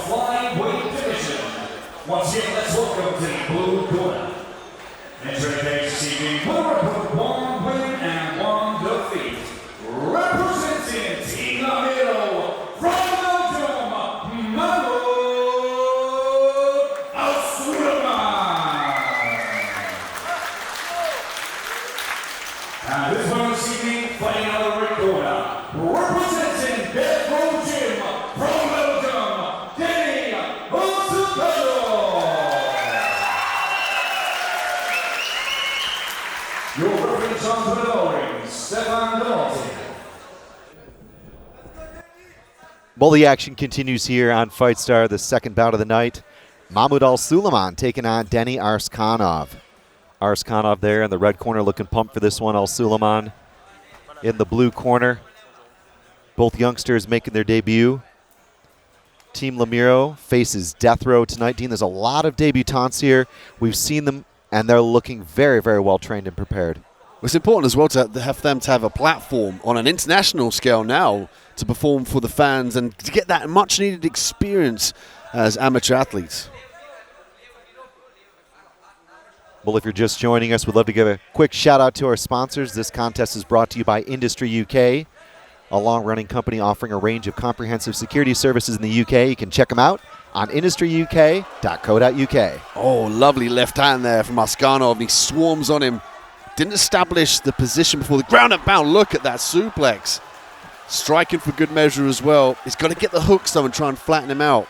flyweight division. Once again, let's welcome to the blue corner. Entering the cage this evening, winner with 1 win and 1 defeat. Representing Team Lamero from Belgium, Alsuliman. And this one this evening, fighting out of the red corner, representing Death Row Gym from Belgium, Diljit Dosanjh. Your reference on the bell Stefan Dalton. Well, the action continues here on FightStar, the second bout of the night. Mahmoud Alsuliman taking on Denny Arskahnov. Arskahnov there in the red corner looking pumped for this one. Alsuliman in the blue corner. Both youngsters making their debut. Team Lamero faces Death Row tonight. Dean, there's a lot of debutants here. We've seen them, and they're looking very, very well trained and prepared. It's important as well to have them to have a platform on an international scale now to perform for the fans and to get that much needed experience as amateur athletes. Well, if you're just joining us, we'd love to give a quick shout out to our sponsors. This contest is brought to you by Industry UK, a long-running company offering a range of comprehensive security services in the UK. You can check them out on industryuk.co.uk. Oh, lovely left hand there from Arskahnov, and he swarms on him. Didn't establish the position before the ground and pound. Look at that suplex. Striking for good measure as well. He's got to get the hooks though and try and flatten him out.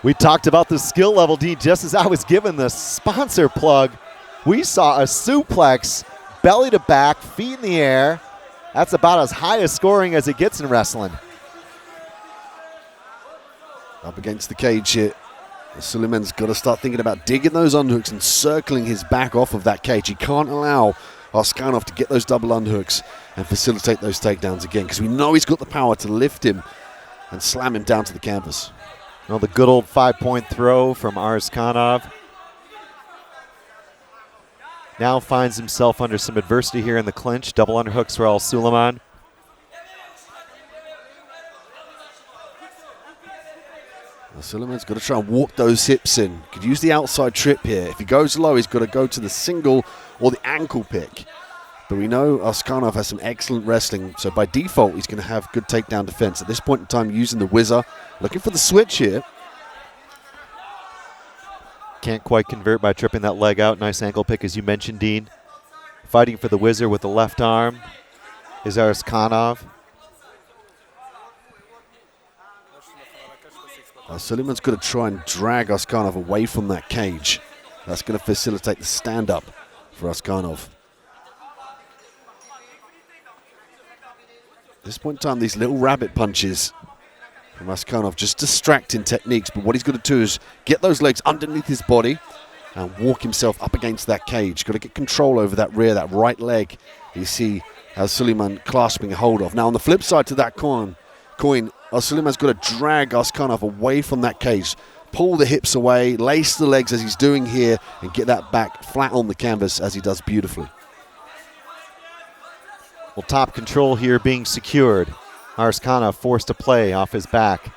We talked about the skill level, Dean, just as I was given the sponsor plug. We saw a suplex, belly to back, feet in the air. That's about as high a scoring as it gets in wrestling. Up against the cage here. Suleiman's got to start thinking about digging those underhooks and circling his back off of that cage. He can't allow Arskahnov to get those double underhooks and facilitate those takedowns again, because we know he's got the power to lift him and slam him down to the canvas. Well, the good old 5-point throw from Arskahnov. Now finds himself under some adversity here in the clinch. Double underhooks for Alsuliman. Suleiman's got to try and walk those hips in. Could use the outside trip here. If he goes low, he's got to go to the single or the ankle pick. But we know Arskahnov has some excellent wrestling, so by default, he's going to have good takedown defense. At this point in time, using the whizzer, looking for the switch here. Can't quite convert by tripping that leg out. Nice ankle pick, as you mentioned, Dean. Fighting for the whizzer with the left arm is Arskahnov. Suleiman's got to try and drag Arskahnov away from that cage. That's going to facilitate the stand-up for Arskahnov. At this point in time, these little rabbit punches from Arskahnov, just distracting techniques, but what he's got to do is get those legs underneath his body and walk himself up against that cage. Got to get control over that rear, that right leg. You see Alsuliman clasping a hold of. Now on the flip side to that coin, Alsuliman's got to drag Arskahnov away from that cage, pull the hips away, lace the legs as he's doing here, and get that back flat on the canvas as he does beautifully. Well, top control here being secured. Arskahnov forced to play off his back.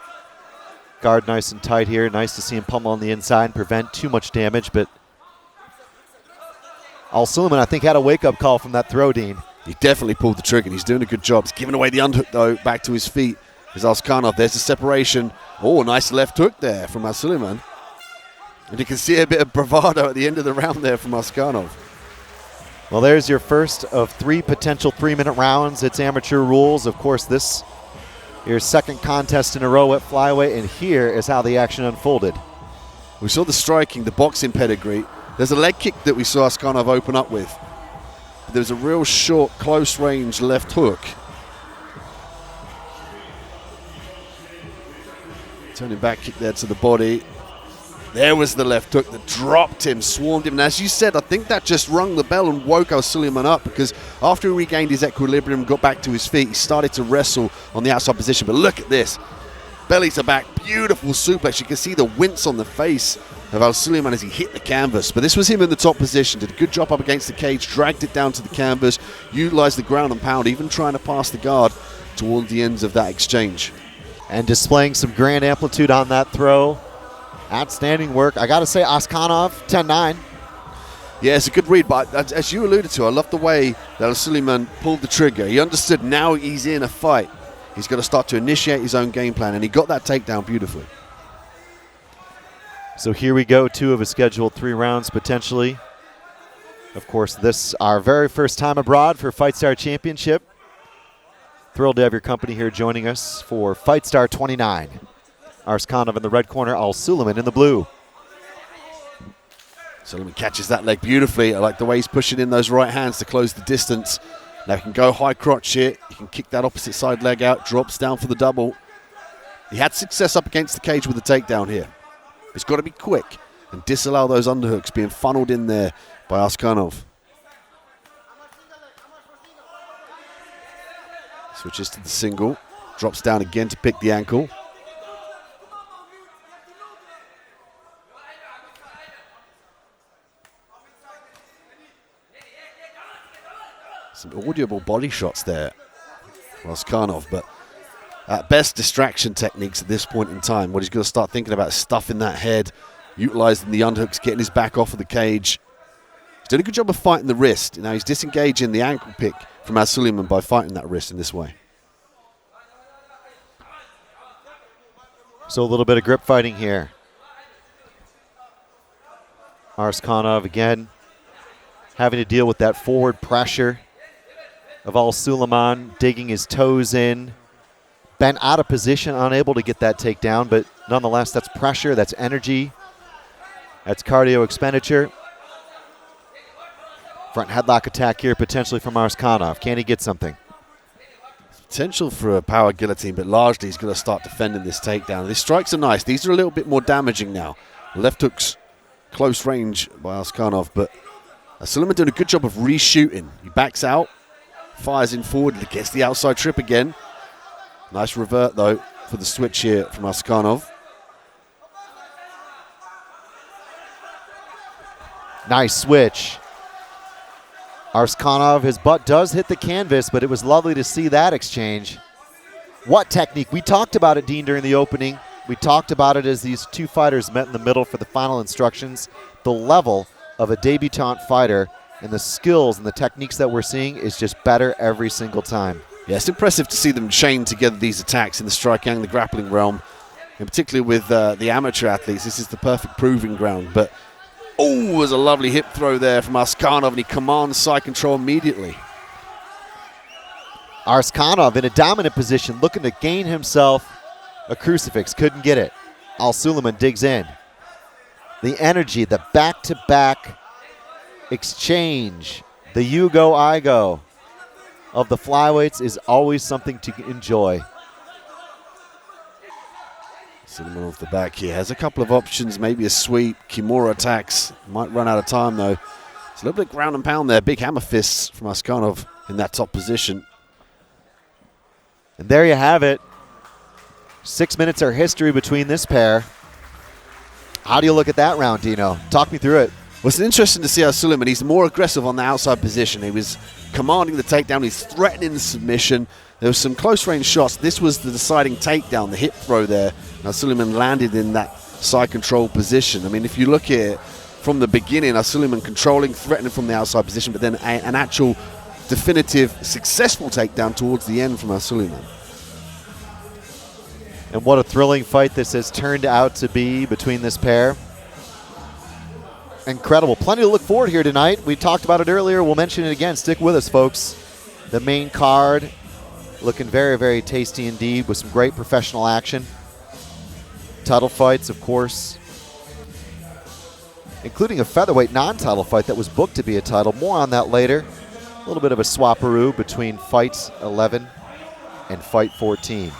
Guard nice and tight here. Nice to see him pummel on the inside and prevent too much damage, but Alsuliman, I think, had a wake-up call from that throw, Dean. He definitely pulled the trigger, and he's doing a good job. He's giving away the underhook, though, back to his feet. Is Arskahnov. There's the separation. Oh, nice left hook there from Alsuliman. And you can see a bit of bravado at the end of the round there from Arskahnov. Well, there's your first of 3 potential 3-minute rounds. It's amateur rules. Of course, this your second contest in a row at flyweight, and here is how the action unfolded. We saw the striking, the boxing pedigree. There's a leg kick that we saw Arskahnov open up with. There's a real short, close-range left hook. Turning back kick there to the body. There was the left hook that dropped him, swarmed him. And as you said, I think that just rung the bell and woke Alsuliman up, because after he regained his equilibrium, got back to his feet, he started to wrestle on the outside position. But look at this. Belly to back, beautiful suplex. You can see the wince on the face of Alsuliman as he hit the canvas. But this was him in the top position. Did a good job up against the cage, dragged it down to the canvas, utilized the ground and pound, even trying to pass the guard toward the ends of that exchange. And displaying some grand amplitude on that throw. Outstanding work. I got to say, Arskahnov, 10-9. Yeah, it's a good read, but as you alluded to, I love the way that Alsuliman pulled the trigger. He understood now he's in a fight. He's got to start to initiate his own game plan, and he got that takedown beautifully. So here we go, 2 of a scheduled 3 rounds potentially. Of course, this our very first time abroad for FightStar Championship. Thrilled to have your company here joining us for FightStar 29. Arskahnov in the red corner, Alsuliman in the blue. Suliman catches that leg beautifully. I like the way he's pushing in those right hands to close the distance. Now he can go high crotch here. He can kick that opposite side leg out, drops down for the double. He had success up against the cage with the takedown here. He's got to be quick and disallow those underhooks being funneled in there by Arskahnov. Switches to the single, drops down again to pick the ankle. Some audible body shots there for Arskahnov, but at best distraction techniques at this point in time. What he's going to start thinking about is stuffing that head, utilizing the underhooks, getting his back off of the cage. He's doing a good job of fighting the wrist. Now he's disengaging the ankle pick from Alsuliman by fighting that wrist in this way. So a little bit of grip fighting here. Arskahnov again having to deal with that forward pressure of Alsuliman, digging his toes in. Been out of position, unable to get that takedown, but nonetheless, that's pressure, that's energy, that's cardio expenditure. Front headlock attack here potentially from Arskahnov. Can he get something? Potential for a power guillotine, but largely he's going to start defending this takedown. These strikes are nice. These are a little bit more damaging now. Left hook's close range by Arskahnov, but Suleiman doing a good job of reshooting. He backs out, fires in forward, gets the outside trip again. Nice revert, though, for the switch here from Arskahnov. Nice switch. Arskahnov, his butt does hit the canvas, but it was lovely to see that exchange. What technique? We talked about it, Dean, during the opening. We talked about it as these two fighters met in the middle for the final instructions. The level of a debutant fighter and the skills and the techniques that we're seeing is just better every single time. Yeah, it's impressive to see them chain together these attacks in the striking and the grappling realm, and particularly with the amateur athletes. This is the perfect proving ground. But oh, there's a lovely hip throw there from Arskahnov, and he commands side control immediately. Arskahnov in a dominant position, looking to gain himself a crucifix. Couldn't get it. Alsuliman digs in. The energy, the back-to-back exchange, the you go, I go of the flyweights is always something to enjoy. Suleiman off the back here. Has a couple of options, maybe a sweep. Kimura attacks. Might run out of time, though. It's a little bit ground and pound there. Big hammer fists from Arskahnov in that top position. And there you have it. 6 minutes are history between this pair. How do you look at that round, Dino? Talk me through it. Well, it's interesting to see how Suleiman, he's more aggressive on the outside position. He was commanding the takedown. He's threatening the submission. There was some close-range shots. This was the deciding takedown, the hip throw there. Now Suleiman landed in that side control position. I mean, if you look at it from the beginning, Suleiman controlling, threatening from the outside position, but then an actual definitive, successful takedown towards the end from Suleiman. And what a thrilling fight this has turned out to be between this pair. Incredible. Plenty to look forward here tonight. We talked about it earlier. We'll mention it again. Stick with us, folks. The main card looking very, very tasty indeed with some great professional action. Title fights, of course, including a featherweight non-title fight that was booked to be a title. More on that later. A little bit of a swapperoo between Fight 11 and Fight 14.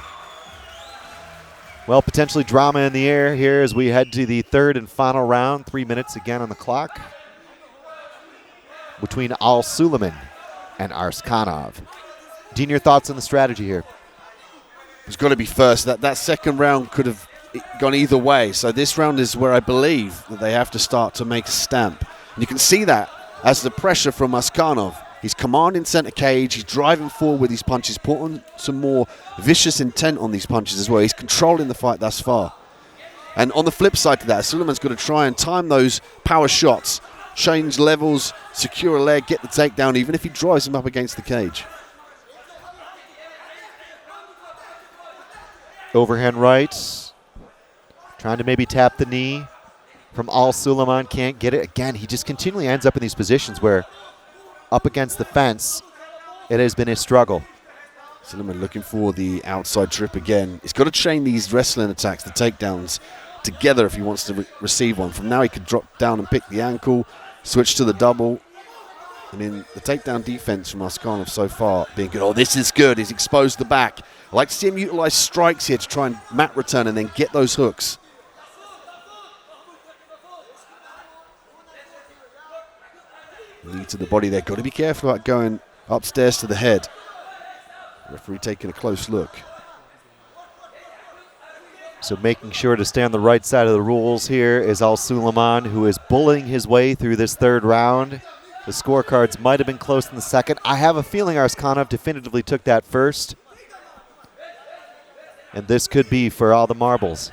Well, potentially drama in the air here as we head to the third and final round. 3 minutes again on the clock between Alsuliman and Arskahnov. Dean, your thoughts on the strategy here? It's got to be first. That second round could have gone either way. So this round is where I believe that they have to start to make a stamp. And you can see that as the pressure from Arskahnov He's commanding center cage. He's driving forward with these punches, putting some more vicious intent on these punches as well. He's controlling the fight thus far. And on the flip side to that, Alsuliman's got to try and time those power shots, change levels, secure a leg, get the takedown, even if he drives him up against the cage. Overhand right. Trying to maybe tap the knee from Alsuliman. Can't get it. Again, he just continually ends up in these positions where up against the fence, it has been a struggle. Alsuliman looking for the outside trip again. He's got to chain these wrestling attacks, the takedowns, together if he wants to receive one. From now, he could drop down and pick the ankle, switch to the double. I mean, the takedown defense from Arskahnov so far being good. Oh, this is good. He's exposed the back. I like to see him utilize strikes here to try and mat return and then get those hooks. Knee to the body there. Got to be careful about going upstairs to the head. Referee taking a close look. So making sure to stay on the right side of the rules here is Alsuliman, who is bullying his way through this third round. The scorecards might have been close in the second. I have a feeling Arskahnov definitively took that first. And this could be for all the marbles.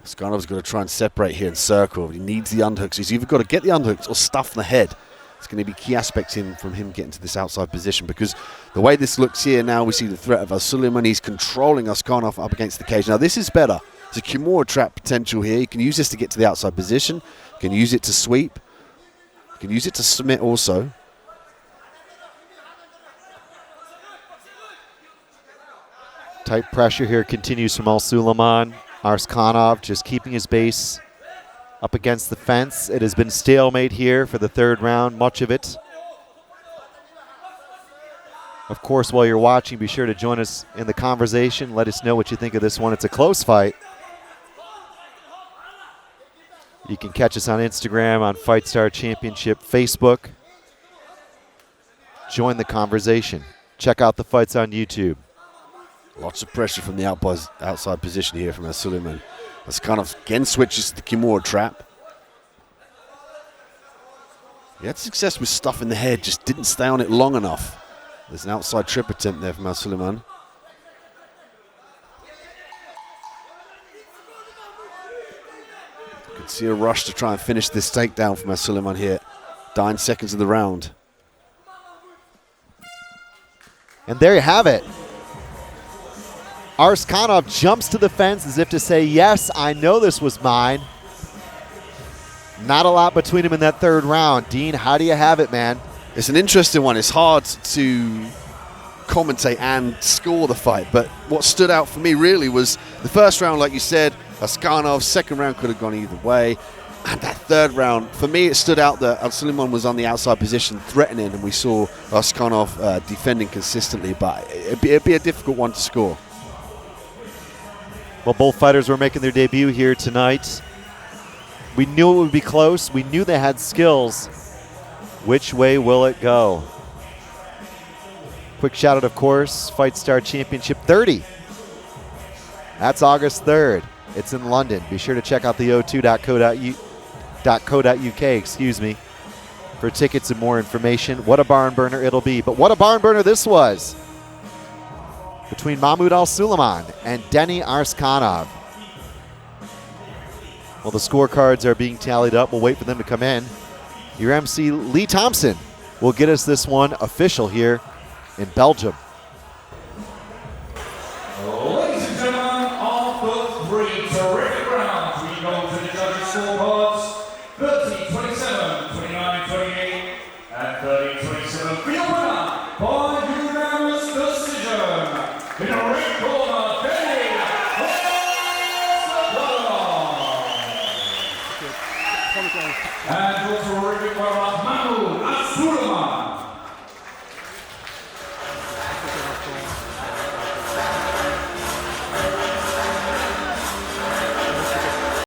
Arskanov's got to try and separate here and circle. He needs the underhooks. He's either got to get the underhooks or stuff in the head. It's going to be key aspects from him getting to this outside position, because the way this looks here now, we see the threat of Alsuliman. He's controlling Arskahnov up against the cage. Now, this is better. There's a Kimura trap potential here. You can use this to get to the outside position. You can use it to sweep. You can use it to submit also. Tight pressure here continues from Alsuliman. Arskahnov just keeping his base up against the fence. It has been stalemate here for the third round, much of it. Of course, while you're watching, be sure to join us in the conversation. Let us know what you think of this one. It's a close fight. You can catch us on Instagram, on FightStar Championship, Facebook. Join the conversation. Check out the fights on YouTube. Lots of pressure from the outside position here from Alsuliman. Arskahnov again switches to the Kimura trap. He had success with stuff in the head, just didn't stay on it long enough. There's an outside trip attempt there from Alsuliman. You can see a rush to try and finish this takedown from Alsuliman here. 9 seconds of the round. And there you have it. Arskahnov jumps to the fence as if to say, yes, I know this was mine. Not a lot between him in that third round. Dean, how do you have it, man? It's an interesting one. It's hard to commentate and score the fight, but what stood out for me really was the first round, like you said, Arskahnov. Second round could have gone either way. And that third round, for me, it stood out that Alsuliman was on the outside position threatening, and we saw Arskahnov defending consistently, but it'd be a difficult one to score. Well, both fighters were making their debut here tonight. We knew it would be close. We knew they had skills. Which way will it go? Quick shout out, of course, FightStar Championship 30. That's August 3rd. It's in London. Be sure to check out the o2.co.uk, for tickets and more information. What a barn burner it'll be. But what a barn burner this was between Mahmoud Alsuliman and Denny Arskahnov. Well, the scorecards are being tallied up. We'll wait for them to come in. Your MC, Lee Thompson, will get us this one official here in Belgium.